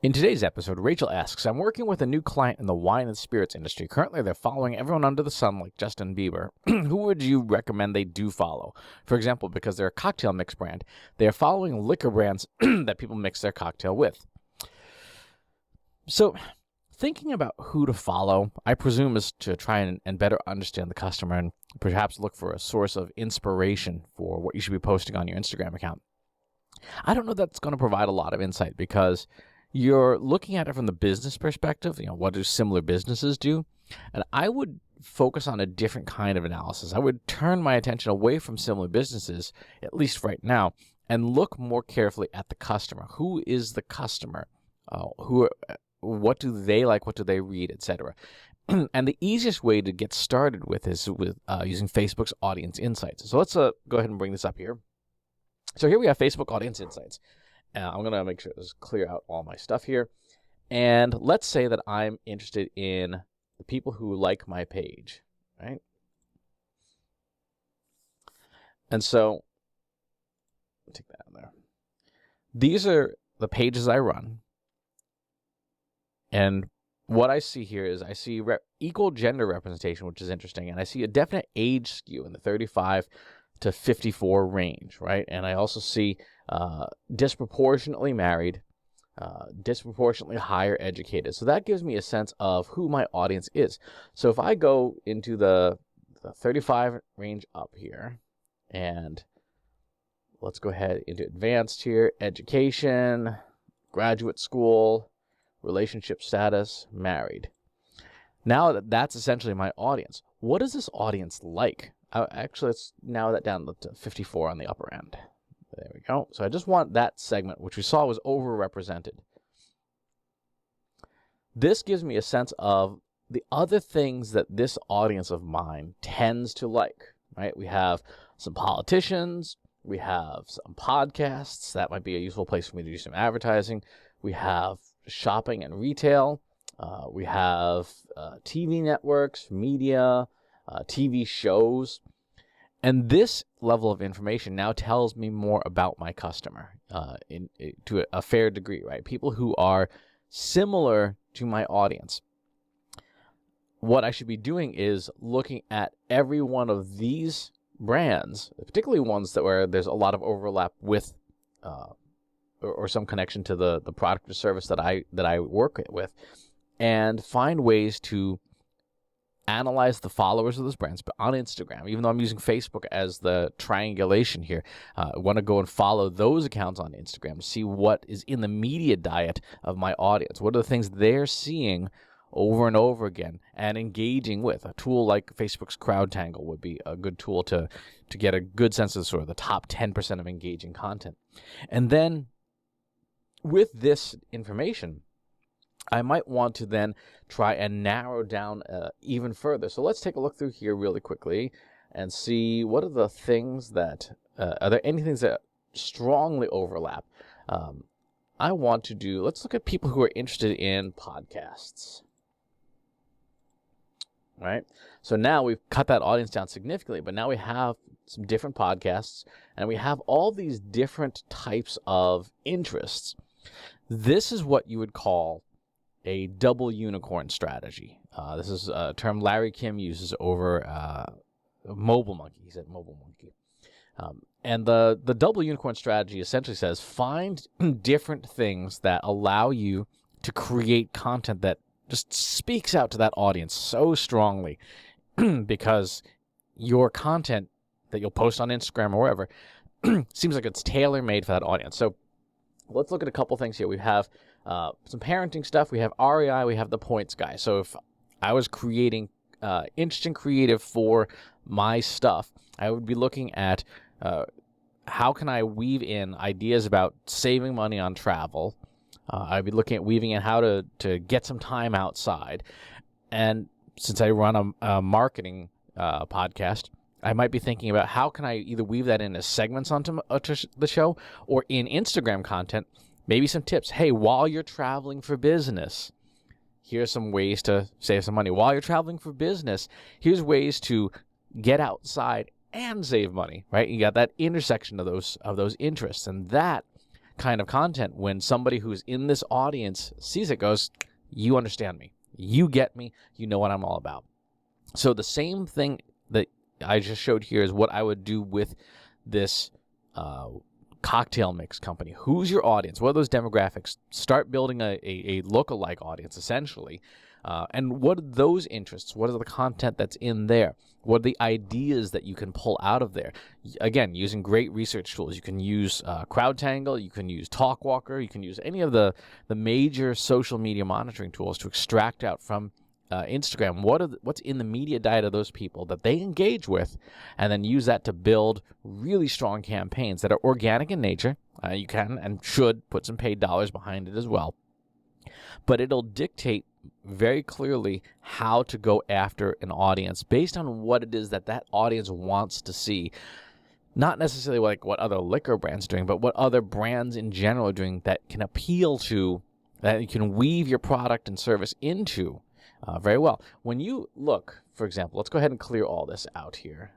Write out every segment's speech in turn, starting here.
In today's episode, Rachel asks, I'm working with a new client in the wine and spirits industry. Currently, they're following everyone under the sun like Justin Bieber. Who would you recommend they do follow? For example, because they're a cocktail mix brand, they are following liquor brands that people mix their cocktail with. So, thinking about who to follow, I presume, is to try and better understand the customer and perhaps look for a source of inspiration for what you should be posting on your Instagram account. I don't know that's going to provide a lot of insight because you're looking at it from the business perspective. What do similar businesses do? And I would focus on a different kind of analysis. I would turn my attention away from similar businesses, at least right now, and look more carefully at the customer. Who is the customer? What do they like? What do they read, etc.? And the easiest way to get started with is with using Facebook's Audience Insights. So let's go ahead and bring this up here. So here we have Facebook Audience Insights. I'm going to make sure to clear out all my stuff here. And let's say that I'm interested in the people who like my page, right? And so, take that out there. These are the pages I run. And what I see here is I see equal gender representation, which is interesting. And I see a definite age skew in the 35 to 54 range, right? And I also see disproportionately married, disproportionately higher educated. So that gives me a sense of who my audience is. So if I go into the 35 range up here, and let's go ahead into advanced here, education, graduate school, relationship status, married. Now that's essentially my audience. What is this audience like? Actually, let's narrow that down to 54 on the upper end. There we go. So I just want that segment, which we saw was overrepresented. This gives me a sense of the other things that this audience of mine tends to like, right? We have some politicians. We have some podcasts. That might be a useful place for me to do some advertising. We have shopping and retail. We have TV networks, media, TV shows. And this level of information now tells me more about my customer to a fair degree, right? People who are similar to my audience. What I should be doing is looking at every one of these brands, particularly ones where there's a lot of overlap with or some connection to the product or service that I work with, and find ways to analyze the followers of those brands, but on Instagram, even though I'm using Facebook as the triangulation here, I want to go and follow those accounts on Instagram to see what is in the media diet of my audience. What are the things they're seeing over and over again and engaging with? A tool like Facebook's CrowdTangle would be a good tool to get a good sense of sort of the top 10% of engaging content. And then with this information, I might want to then try and narrow down even further. So let's take a look through here really quickly and see what are the things that, are there any things that strongly overlap? I want to do, let's look at people who are interested in podcasts. Right? So now we've cut that audience down significantly, but now we have some different podcasts and we have all these different types of interests. This is what you would call a double unicorn strategy. This is a term Larry Kim uses over Mobile Monkey. He said Mobile Monkey. And the double unicorn strategy essentially says find different things that allow you to create content that just speaks out to that audience so strongly because your content that you'll post on Instagram or wherever seems like it's tailor-made for that audience. So let's look at a couple things here. We have some parenting stuff. We have REI. We have the points guy. So if I was creating interesting creative for my stuff, I would be looking at how can I weave in ideas about saving money on travel. I'd be looking at weaving in how to get some time outside. And since I run a marketing podcast, I might be thinking about how can I either weave that in as segments onto the show or in Instagram content, maybe some tips. Hey, while you're traveling for business, here's some ways to save some money. While you're traveling for business, here's ways to get outside and save money, right? You got that intersection of those interests, and that kind of content, when somebody who's in this audience sees it, goes, you understand me, you get me, you know what I'm all about. So the same thing that I just showed here is what I would do with this cocktail mix company. Who's your audience? What are those demographics? Start building a lookalike audience, essentially. And what are those interests? What is the content that's in there? What are the ideas that you can pull out of there? Again, using great research tools. You can use CrowdTangle, you can use TalkWalker, you can use any of the major social media monitoring tools to extract out from Instagram what's in the media diet of those people that they engage with, and then use that to build really strong campaigns that are organic in nature. You can and should put some paid dollars behind it as well. But it'll dictate very clearly how to go after an audience based on what it is that that audience wants to see. Not necessarily like what other liquor brands are doing, but what other brands in general are doing that can appeal to, that you can weave your product and service into very well. When you look, for example, let's go ahead and clear all this out here.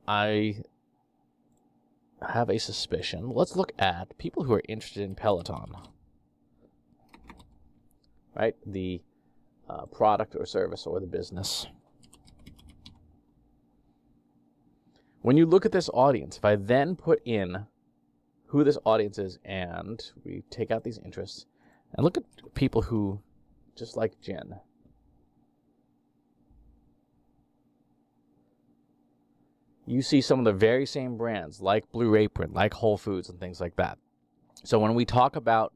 I have a suspicion. Let's look at people who are interested in Peloton. Right? The product or service or the business. When you look at this audience, if I then put in who this audience is and we take out these interests and look at people who, just like Jen, you see some of the very same brands like Blue Apron, like Whole Foods and things like that. So when we talk about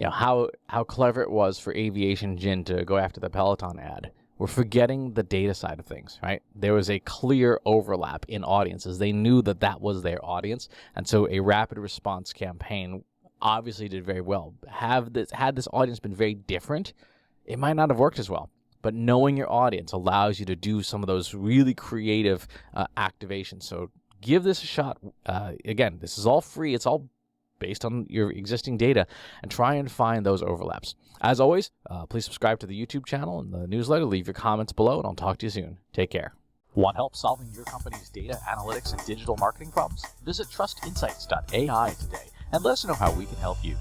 how clever it was for Aviation Gin to go after the Peloton ad, we're forgetting the data side of things, right? There was a clear overlap in audiences. They knew that that was their audience, and so a rapid response campaign obviously did very well. Had this audience been very different, it might not have worked as well. But knowing your audience allows you to do some of those really creative activations. So give this a shot. Again, this is all free. It's all based on your existing data, and try and find those overlaps. As always, please subscribe to the YouTube channel and the newsletter. Leave your comments below, and I'll talk to you soon. Take care. Want help solving your company's data analytics and digital marketing problems? Visit trustinsights.ai today and let us know how we can help you.